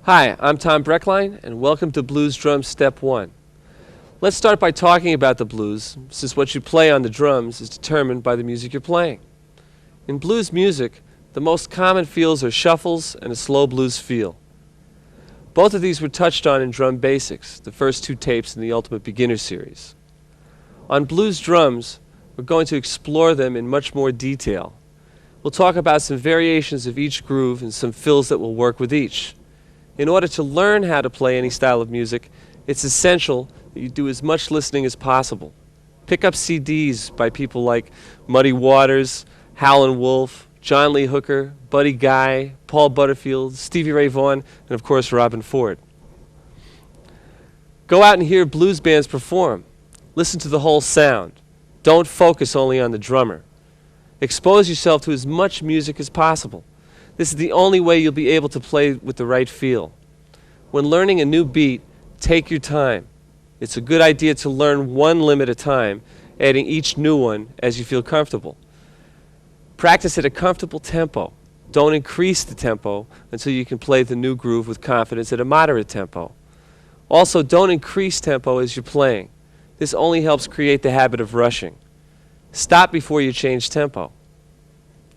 Hi, I'm Tom Brechtlein, and welcome to Blues Drums Step 1. Let's start by talking about the blues, since what you play on the drums is determined by the music you're playing. In blues music, the most common feels are shuffles and a slow blues feel. Both of these were touched on in Drum Basics, the first two tapes in the Ultimate Beginner series. On blues drums, we're going to explore them in much more detail. We'll talk about some variations of each groove and some fills that will work with each. In order to learn how to play any style of music, it's essential that you do as much listening as possible. Pick up CDs by people like Muddy Waters, Howlin' Wolf, John Lee Hooker, Buddy Guy, Paul Butterfield, Stevie Ray Vaughan, and of course Robin Ford. Go out and hear blues bands perform. Listen to the whole sound. Don't focus only on the drummer. Expose yourself to as much music as possible. This is the only way you'll be able to play with the right feel. When learning a new beat, take your time. It's a good idea to learn one limb at a time, adding each new one as you feel comfortable. Practice at a comfortable tempo. Don't increase the tempo until you can play the new groove with confidence at a moderate tempo. Also, don't increase tempo as you're playing. This only helps create the habit of rushing. Stop before you change tempo.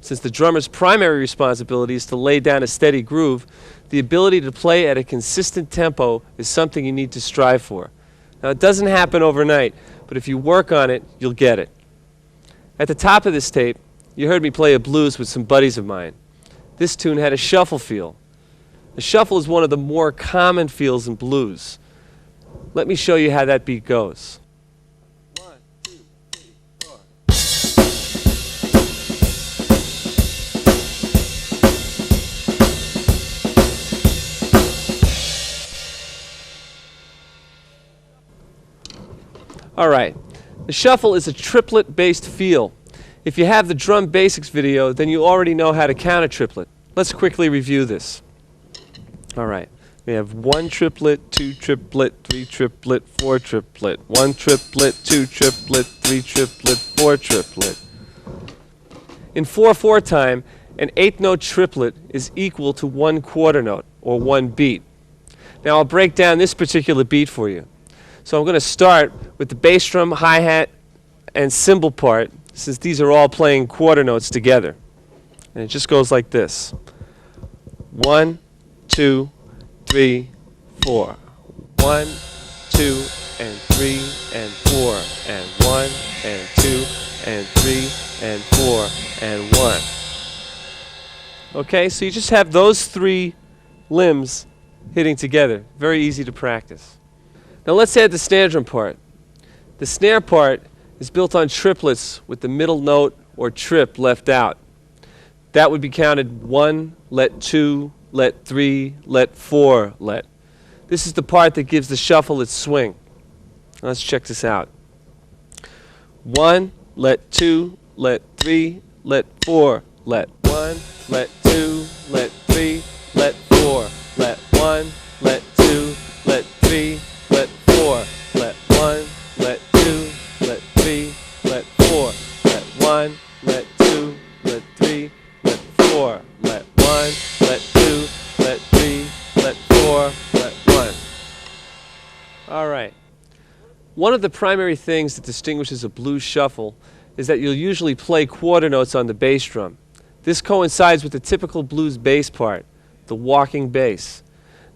Since the drummer's primary responsibility is to lay down a steady groove, the ability to play at a consistent tempo is something you need to strive for. Now, it doesn't happen overnight, but if you work on it, you'll get it. At the top of this tape, you heard me play a blues with some buddies of mine. This tune had a shuffle feel. A shuffle is one of the more common feels in blues. Let me show you how that beat goes. All right, the shuffle is a triplet-based feel. If you have the Drum Basics video, then you already know how to count a triplet. Let's quickly review this. All right, we have 1 triplet, 2 triplet, 3 triplet, 4 triplet, 1 triplet, 2 triplet, 3 triplet, 4 triplet. In 4/4 time, an 8th-note triplet is equal to 1 quarter note, or 1 beat. Now I'll break down this particular beat for you. So I'm going to start with the bass drum, hi-hat, and cymbal part, since these are all playing quarter notes together. And it just goes like this. 1, 2, 3, 4. 1, 2, and 3, and 4, and 1, and 2, and 3, and 4, and 1. Okay, so you just have those 3 limbs hitting together. Very easy to practice. Now let's add the snare drum part. The snare part is built on triplets with the middle note or trip left out. That would be counted 1, let 2, let 3, let 4, let. This is the part that gives the shuffle its swing. Let's check this out. 1, let 2, let 3, let 4, let 1, let 2, let 3, let 4, let 1, let 2, let 3, let 4, let 1, let 2, let 3, let 4, let 1, let 2, let 3, let 4, let 1, let 2, let 3, let 4, let 1. All right. One of the primary things that distinguishes a blues shuffle is that you'll usually play quarter notes on the bass drum. This coincides with the typical blues bass part, the walking bass.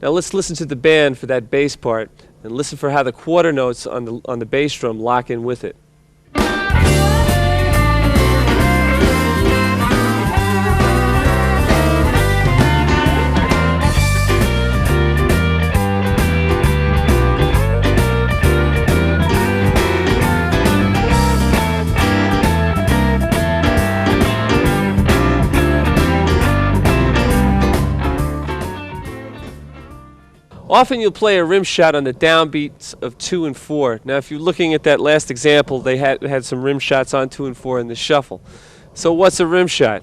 Now let's listen to the band for that bass part and listen for how the quarter notes on the bass drum lock in with it. Often you'll play a rim shot on the downbeats of 2 and 4. Now if you're looking at that last example, they had some rim shots on 2 and 4 in the shuffle. So what's a rim shot?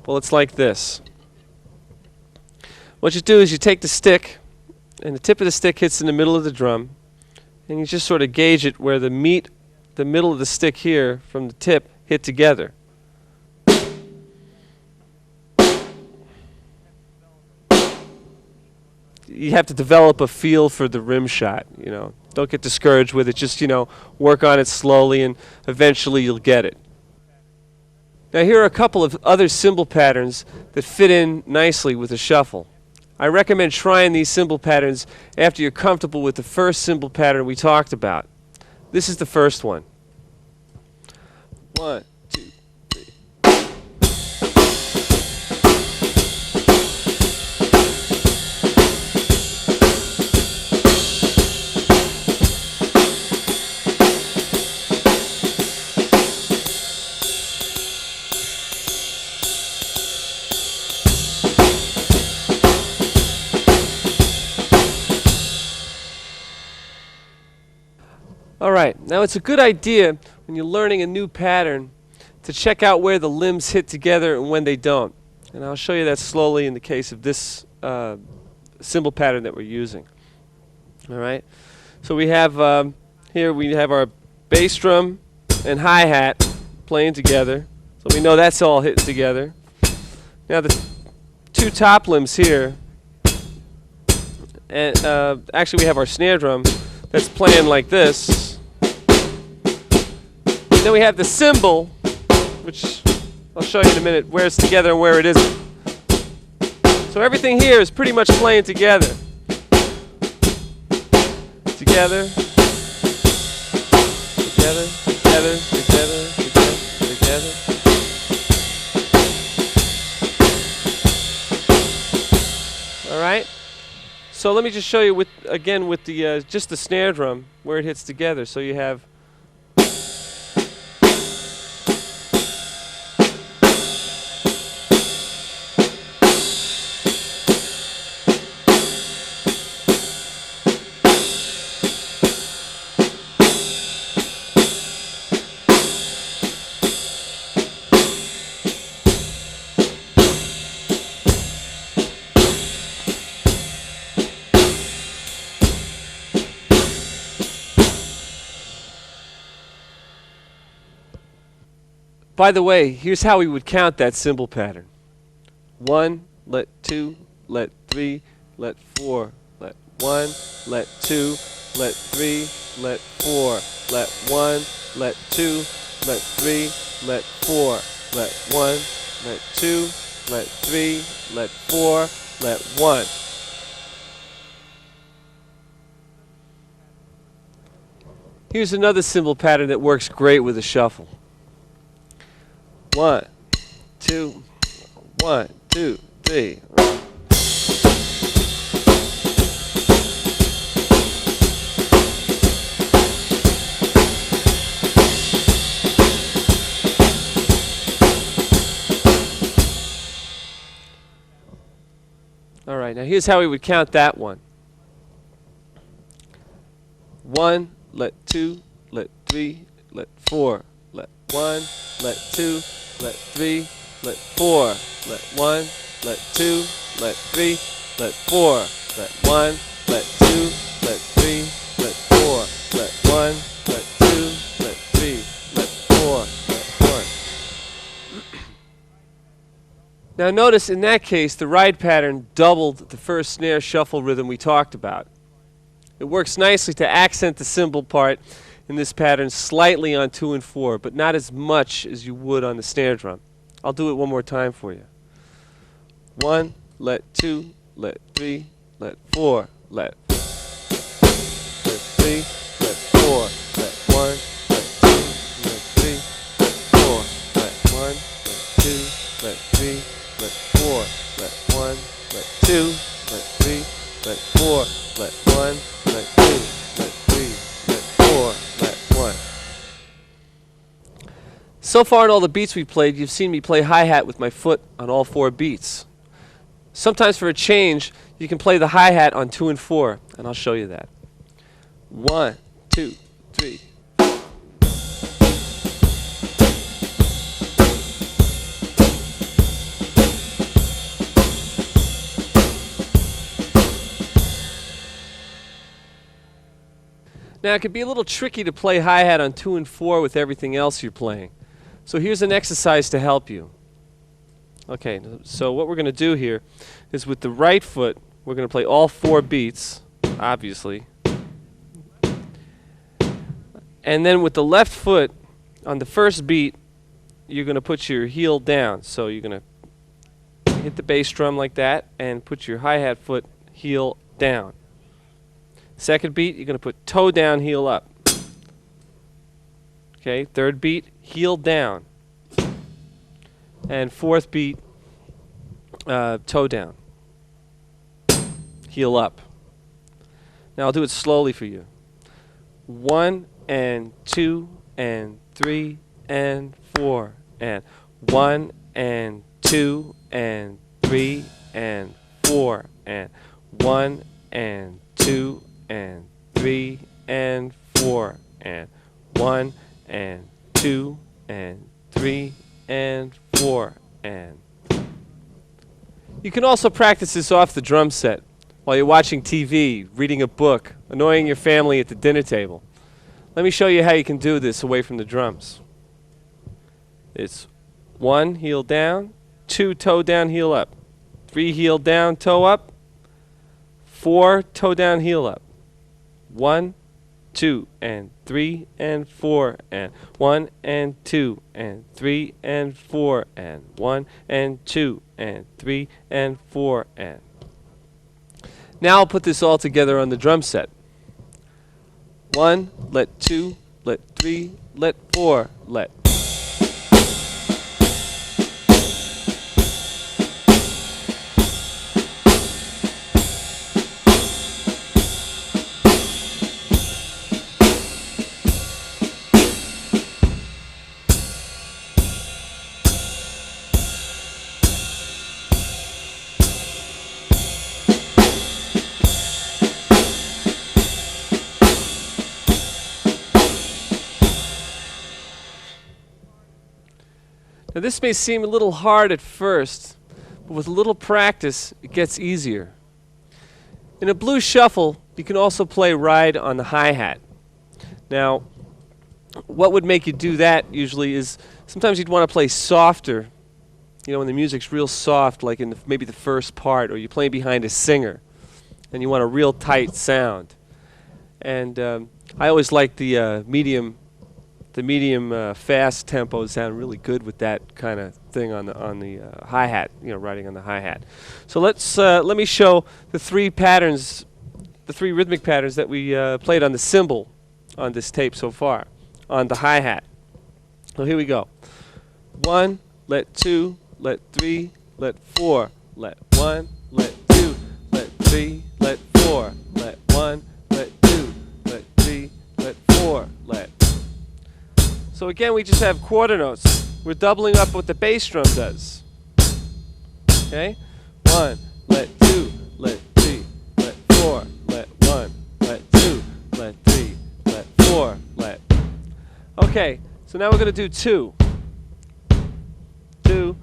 Well, it's like this. What you do is you take the stick, and the tip of the stick hits in the middle of the drum, and you just sort of gauge it where the middle of the stick here from the tip hit together. you have to develop a feel for the rim shot. You know, don't get discouraged with it. Just, you know, work on it slowly, and eventually you'll get it. Now here are a couple of other cymbal patterns that fit in nicely with a shuffle. I recommend trying these cymbal patterns after you're comfortable with the first cymbal pattern we talked about. This is the first one. 1, 2, 3. All right, now it's a good idea when you're learning a new pattern to check out where the limbs hit together and when they don't. And I'll show you that slowly in the case of this cymbal pattern that we're using. All right, so we have here we have our bass drum and hi-hat playing together. So we know that's all hitting together. Now the two top limbs here, and actually we have our snare drum that's playing like this. Then we have the cymbal, which I'll show you in a minute where it's together and where it isn't. So everything here is pretty much playing together. Together. Together, together, together, together, together. All right. So let me just show you again with the just the snare drum where it hits together. So you have By the way, here's how we would count that cymbal pattern. 1, let 2, let 3, let 4, let 1, let 2, let 3, let 4, let 1, let 2, let 3, let 4, let 1, let 2, let 3, let 4, let 1. Here's another cymbal pattern that works great with a shuffle. 1, 2, 1, 2, 3. All right, now here's how we would count that one. 1, let 2, let 3, let 4, let 1, let 2, let 3, let 4, let 1, let 2, let 3, let 4, let 1, let 2, let 3, let 4, let 1, let 2, let 3, let 4, let 1. Now notice in that case the ride pattern doubled the first snare shuffle rhythm we talked about. It works nicely to accent the cymbal part in this pattern slightly on 2 and 4, but not as much as you would on the snare drum. I'll do it one more time for you. 1, let 2, let 3, let 4, let 3, let 4, let 1, let 2, let 3, let 4, let 1, let 2, let 3, let 4, let 1, let 2, let 3, let 4, let 1, let 2, let 3, let 4, let 1. So far in all the beats we've played, you've seen me play hi-hat with my foot on all 4 beats. Sometimes for a change, you can play the hi-hat on 2 and 4, and I'll show you that. 1, 2, 3. Now, it can be a little tricky to play hi-hat on 2 and 4 with everything else you're playing. So here's an exercise to help you. Okay, so what we're going to do here is with the right foot, We're going to play all 4 beats, obviously. And then with the left foot, on the first beat, you're going to put your heel down. So you're going to hit the bass drum like that and put your hi-hat foot heel down. Second beat, you're going to put toe down, heel up. Okay, third beat, heel down. And fourth beat, toe down, heel up. Now I'll do it slowly for you. 1 and 2 and 3 and 4 and 1 and 2 and 3 and 4 and 1 and 2 and 3 and 4 and 1 and 2 and 3 and 4 and. You can also practice this off the drum set while you're watching TV, reading a book, annoying your family at the dinner table. Let me show you how you can do this away from the drums. It's 1, heel down, 2, toe down, heel up, 3, heel down, toe up, 4, toe down, heel up, 1, 2 and 3 and 4 and 1 and 2 and 3 and 4 and 1 and 2 and 3 and 4 and. Now I'll put this all together on the drum set. 1, let 2, let 3, let 4, let. Now this may seem a little hard at first, but with a little practice, it gets easier. In a blues shuffle, you can also play ride on the hi-hat. Now, what would make you do that usually is sometimes you'd want to play softer, when the music's real soft, like in maybe the first part, or you're playing behind a singer, and you want a real tight sound. And I always like the medium fast tempos sound really good with that kind of thing on the hi-hat, riding on the hi-hat. So let me show the 3 patterns, the 3 rhythmic patterns that we played on the cymbal on this tape so far, on the hi-hat. So here we go. 1, let 2, let 3, let 4, let 1, let 2, let 3, let 4, let 1, let 2, let 3, let 4, let. So again, we just have quarter notes. We're doubling up what the bass drum does. Okay? 1, let 2, let 3, let 4, let 1, let 2, let 3, let 4, let. Okay, so now we're going to do 2. 2,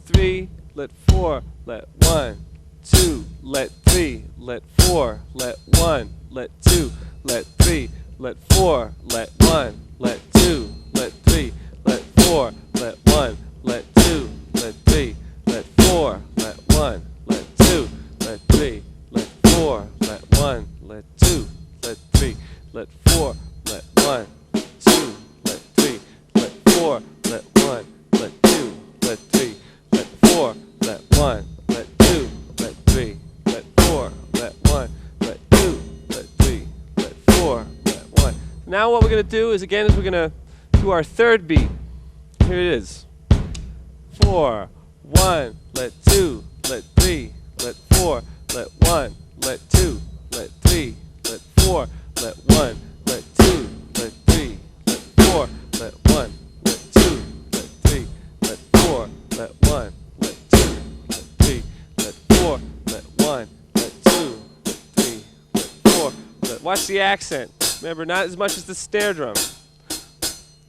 3, let 4, let 1, 2, let 3, let 4, let 1, let 2, let 3, let 4, let 1, let 2, let 3, let 4, let 1, let 2, let 3, let 4, let 1, let 2, let 3, let 4, let 1, let 2, let 3, let 4, let 1, let 2, let 3, let 4, let 1, let 2, let 3, let 4, let 1, let 2, let 3, let 4, let 1, let 2, let 3, let 4, let 1. Now what we're going to do is we're going to do our third beat. Here it is. 4, 1, let 2, let 3, let 4, let 1, let 2, let 3, let 4, let 1, let 2, let 3, let 4, let 1, let 2, let 3, let 4, let 1, let 2, let 3, let 4, let 1, let 2, let 3, let 4, let. Watch the accent. Remember, not as much as the snare drum.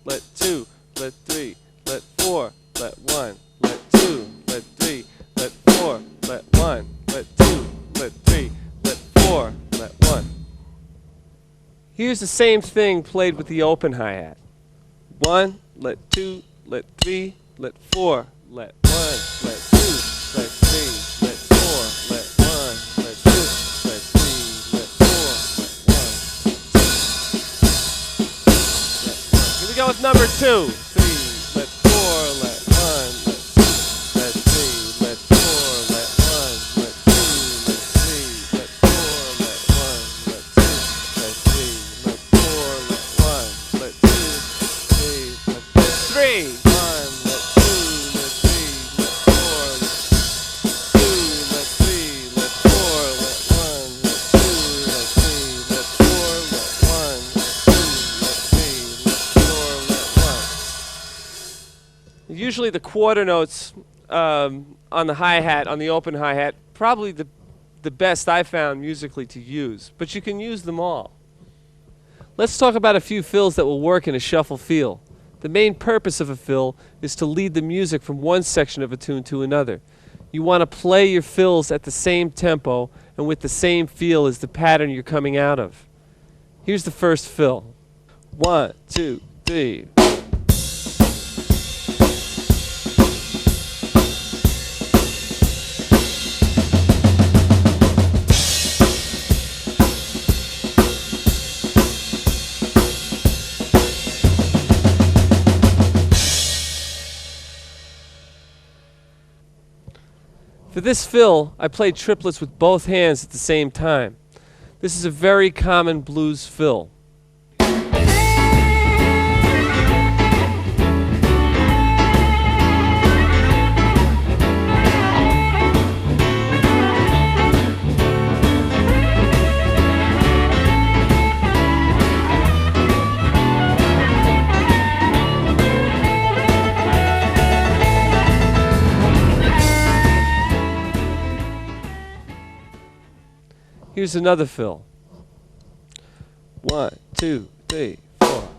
Let 2, let 3, let 4, let 1, let 2, let 3, let 4, let 1, let 2, let 3, let 4, let 1. Here's the same thing played with the open hi-hat. 1, let 2, let 3, let 4, let 1, let 2, let 3, let 4, let 1, let 2, number 2. 3, let 4, let 1, let 2, let 3, let 4, let 1, let 2, let 3, let 4, let 1, let 2, let 3, let 4, let 1, let 2, 3, let 3, 1, let 2, let 3, let 4, let 2, let 3, let 4, let 1, let 2, let 3, let 4, let 1, let 2, let 3, let 4, let 1. Usually the quarter notes on the hi-hat, on the open hi-hat, probably the best I found musically to use, but you can use them all. Let's talk about a few fills that will work in a shuffle feel. The main purpose of a fill is to lead the music from one section of a tune to another. You want to play your fills at the same tempo and with the same feel as the pattern you're coming out of. Here's the first fill. 1, 2, 3. For this fill, I played triplets with both hands at the same time. This is a very common blues fill. Here's another fill. 1, 2, 3, 4.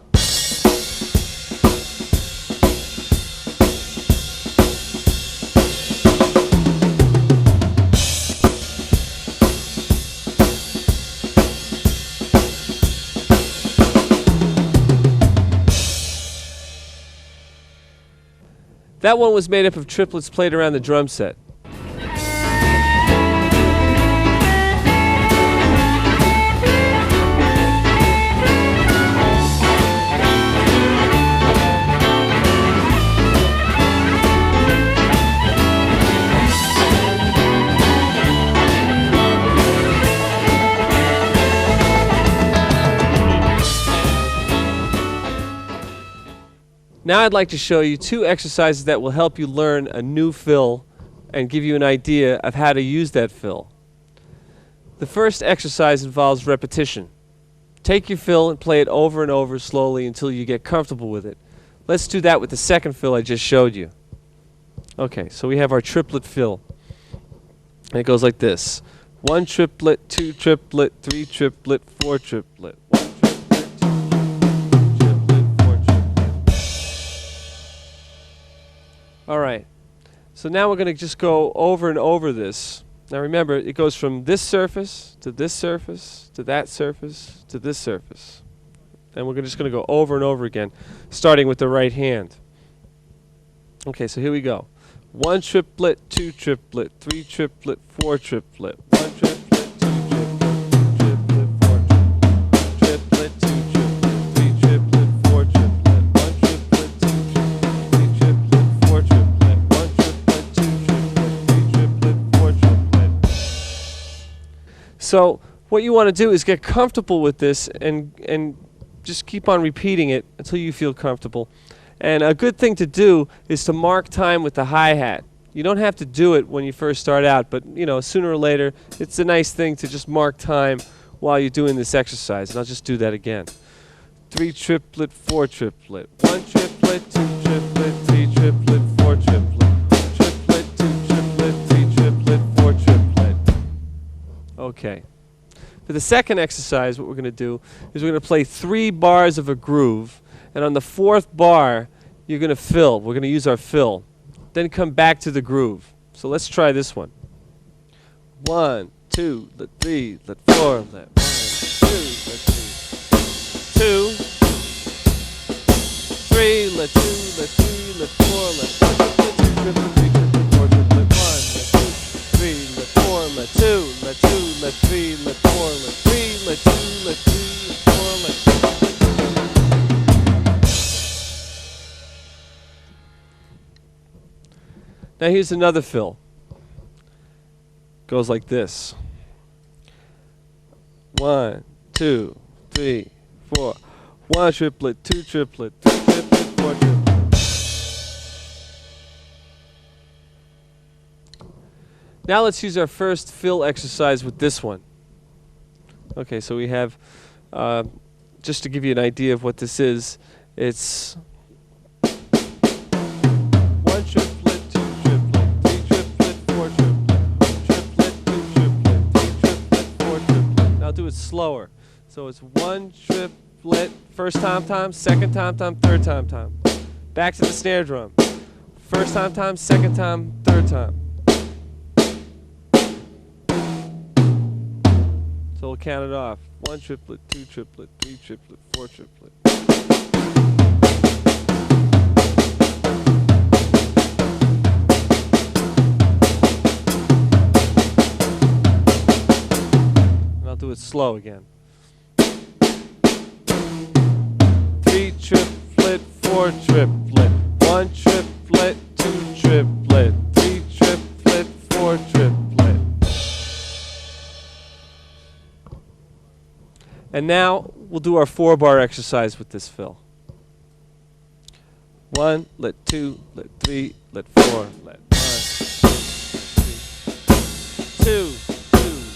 That one was made up of triplets played around the drum set. Now I'd like to show you 2 exercises that will help you learn a new fill and give you an idea of how to use that fill. The first exercise involves repetition. Take your fill and play it over and over slowly until you get comfortable with it. Let's do that with the second fill I just showed you. Okay, so we have our triplet fill. And it goes like this. 1 triplet, 2 triplet, 3 triplet, 4 triplet. 1 triplet, 2 triplet, 4 triplet. All right, so now we're going to just go over and over this. Now remember, it goes from this surface to this surface to that surface to this surface. And we're just going to go over and over again, starting with the right hand. Okay, so here we go. 1 triplet, 2 triplet, 3 triplet, 4 triplet. 1 triplet, 2 triplet, 4 triplet, 2 triplet, 3 triplet, 4 triplet. 1 triplet, 2 triplet, 3 triplet, 4 triplet. 1 triplet, 2 triplet, 3 triplet, 4 triplet. So what you want to do is get comfortable with this and just keep on repeating it until you feel comfortable. And a good thing to do is to mark time with the hi-hat. You don't have to do it when you first start out, but you know, sooner or later, it's a nice thing to just mark time while you're doing this exercise. And I'll just do that again. 3 triplet, 4 triplet. 1 triplet, 2 triplet, 3 triplet, 4 triplet. 1 triplet, 2 triplet, 3 triplet, 4 triplet. Okay. For the second exercise, what we're going to do is we're going to play 3 bars of a groove. And on the 4th bar, you're going to fill. We're going to use our fill. Then come back to the groove. So let's try this one. 1, 2, let 3, let 4, let 1, 2, let 3. 2, 3, let 2, let 3, let 4, let 1, 2, 3, 4, let 1, let 2, 3, let 4, let 2, let 2, let 3, let 4, let 3, let 2, let 3, let 4, let 2. Now here's another fill. Goes like this. 1, 2, 3, 4. 1 triplet, 2 triplet, 3 triplet, 4 triplet. Now let's use our first fill exercise with this one. Okay, so we have, just to give you an idea of what this is, it's 1 triplet, 2 triplet, 3 triplet, 4 triplet, 1 triplet, 2 triplet, 3 triplet, 4 triplet. Now I'll do it slower. So it's 1 triplet, first time, second time, third time. Back to the snare drum. First time, second time, third time. So we'll count it off. 1 triplet, 2 triplet, 3 triplet, 4 triplet. And I'll do it slow again. 3 triplet, 4 triplet, 1 triplet, 2 triplet, 3 triplet, 4 triplet. And now we'll do our 4-bar exercise with this fill. 1, let 2, let 3, let 4, let 1, 2, 2,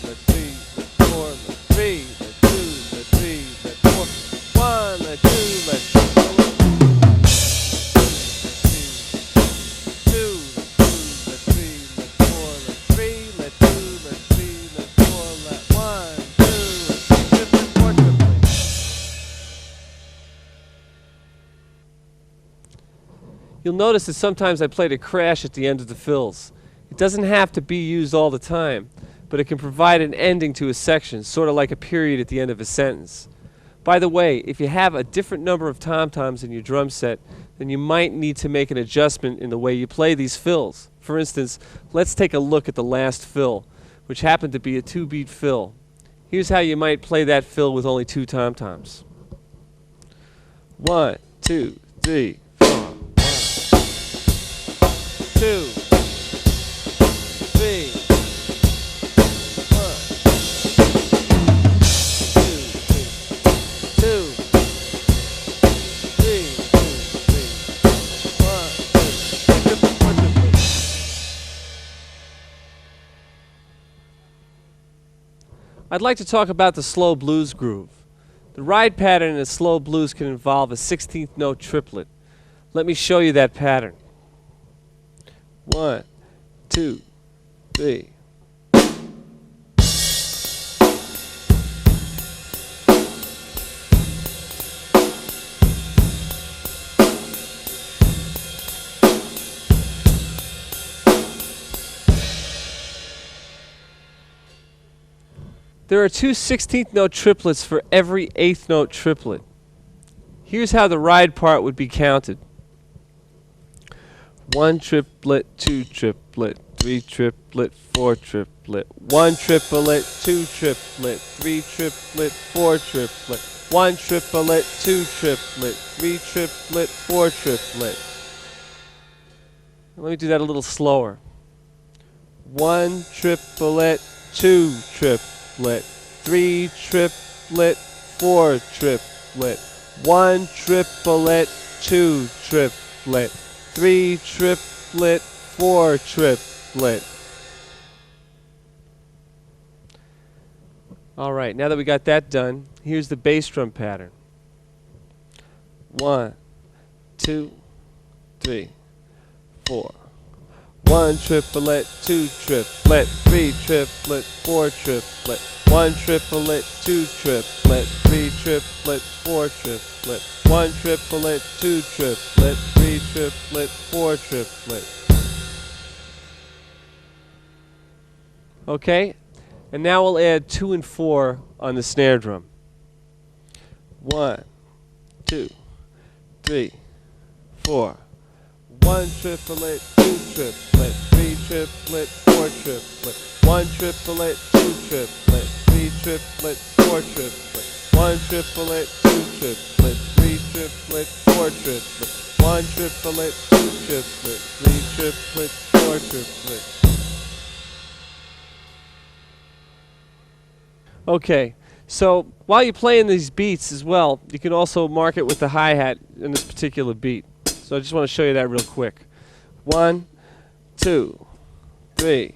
let 3, let 4, let 3, let 2, let 3, let 4, 1, let 2, let 4, let 2, let 3, let 4, let 3, let 2, let 3, let 4, let 1, 2, let 3, triplet, 4 triplet. You'll notice that sometimes I played a crash at the end of the fills. It doesn't have to be used all the time, but it can provide an ending to a section, sort of like a period at the end of a sentence. By the way, if you have a different number of tom-toms in your drum set, then you might need to make an adjustment in the way you play these fills. For instance, let's take a look at the last fill, which happened to be a 2-beat fill. Here's how you might play that fill with only 2 tom-toms. 1, 2, 3, 4. 1, 2, 3, 1, 2, 3, 1, 2, 3, 4 triplet. I'd like to talk about the slow blues groove. The ride pattern in a slow blues can involve a 16th note triplet. Let me show you that pattern. 1, 2, 3. There are 2 16th note triplets for every 8th note triplet. Here's how the ride part would be counted. 1 triplet, 2 triplet, 3 triplet, 4 triplet, 1 triplet, 2 triplet, 3 triplet, 4 triplet, 1 triplet, 2 triplet, 3 triplet, 4 triplet. Let me do that a little slower. 1 triplet, 2 triplet, 3 triplet, 4 triplet, 1 triplet, 2 triplet, 3 triplet, 4 triplet. All right, now that we got that done, here's the bass drum pattern. 1, 2, 3, 4. 1 triplet, 2 triplet, 3 triplet, 4 triplet, 1 triplet, 2 triplet, 3 triplet, 4 triplet, 1 triplet, 2 triplet, 3 triplet, 4 triplet. Okay, and now we'll add 2 and 4 on the snare drum. 1, 2, 3, 4. 1 triplet, 2 triplet, 3 triplet, 4 triplet, 1 triplet, 2 triplet, 3 triplet, 4 triplet, 1 triplet, 2 triplet, 3 triplet, triplet, four triplet, one triplet, two triplet, three triplet, four triplet. Okay, so while you're playing these beats as well, you can also mark it with the hi-hat in this particular beat. So I just want to show you that real quick. 1, 2, 3.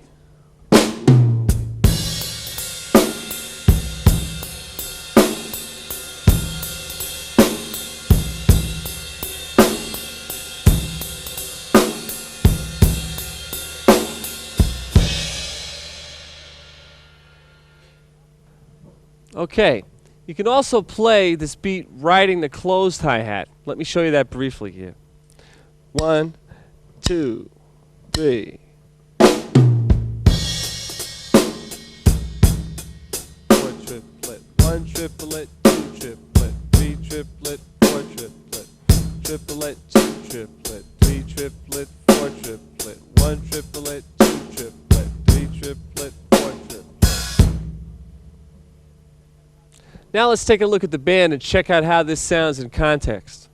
Okay, you can also play this beat riding the closed hi-hat. Let me show you that briefly here. 1, 2, 3. Four triplet, one triplet, two triplet, three triplet, four triplet, triplet, two triplet, three triplet, four triplet, one triplet, two triplet, three triplet, four triplet. Now let's take a look at the band and check out how this sounds in context.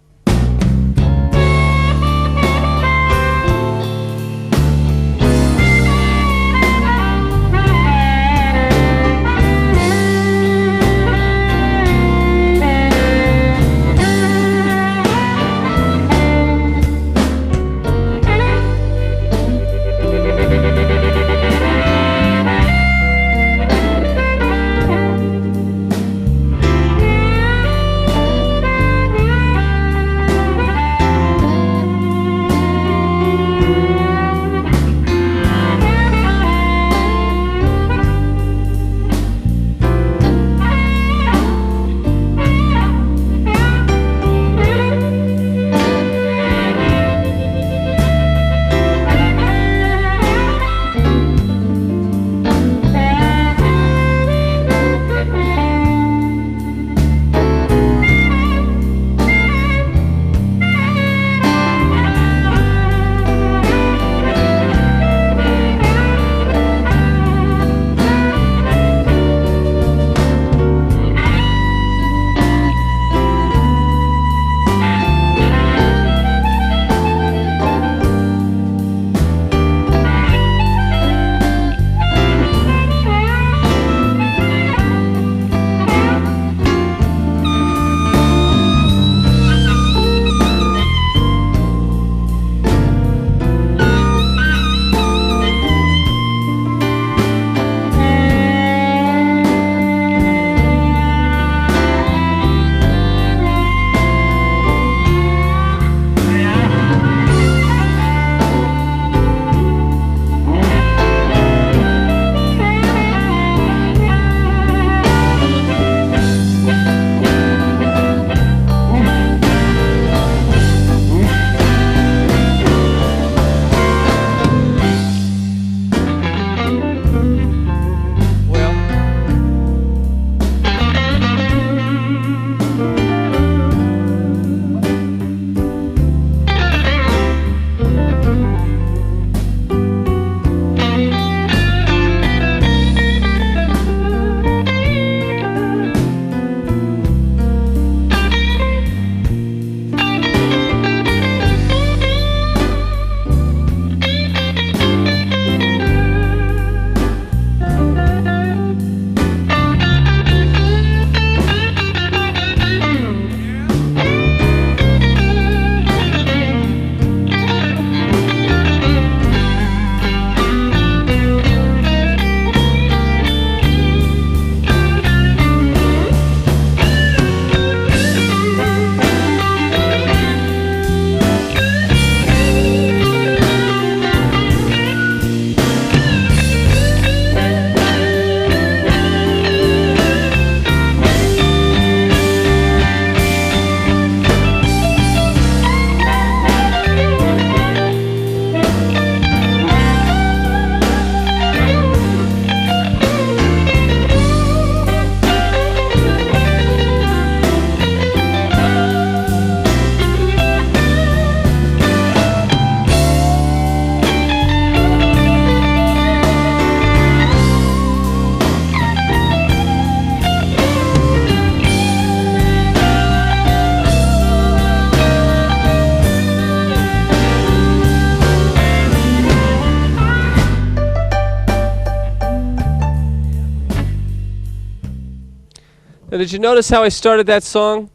Now, did you notice how I started that song?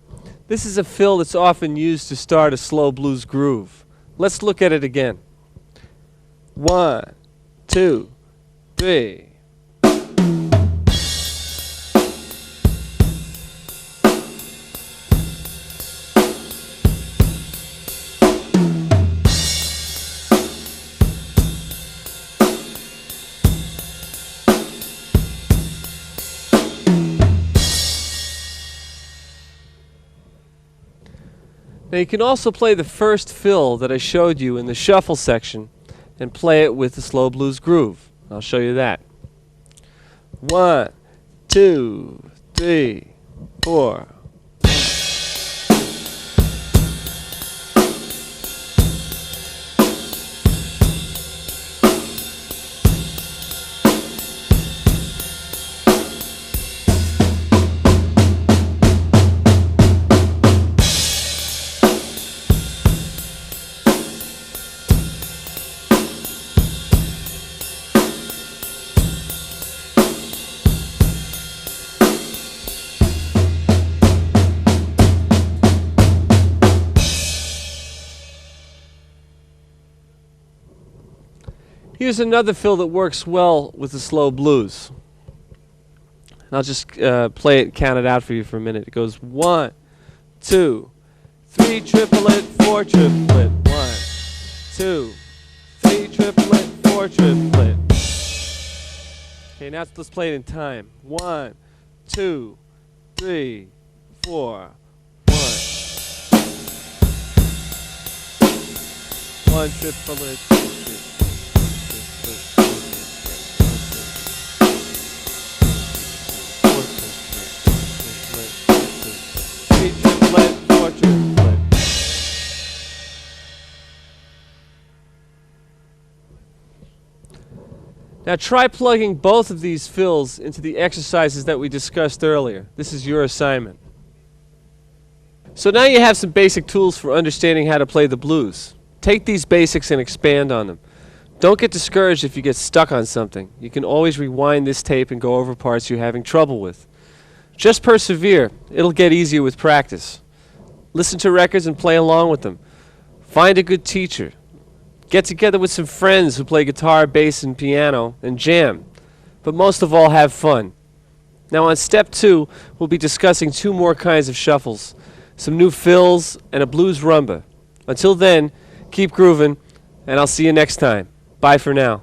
This is a fill that's often used to start a slow blues groove. Let's look at it again. 1, 2, 3. Now you can also play the first fill that I showed you in the shuffle section and play it with the slow blues groove. I'll show you that. 1, 2, 3, 4. Here's another fill that works well with the slow blues. And I'll just play it and count it out for you for a minute. It goes 1, 2, 3 triplet, 4 triplet. 1, 2, 3 triplet, 4 triplet. Okay, now let's play it in time. 1, 2, 3, 4. 1 triplet, 2 triplet. Now try plugging both of these fills into the exercises that we discussed earlier. This is your assignment. So now you have some basic tools for understanding how to play the blues. Take these basics and expand on them. Don't get discouraged if you get stuck on something. You can always rewind this tape and go over parts you're having trouble with. Just persevere. It'll get easier with practice. Listen to records and play along with them. Find a good teacher. Get together with some friends who play guitar, bass, and piano, and jam. But most of all, have fun. Now on step 2, we'll be discussing 2 more kinds of shuffles, some new fills, and a blues rumba. Until then, keep grooving, and I'll see you next time. Bye for now.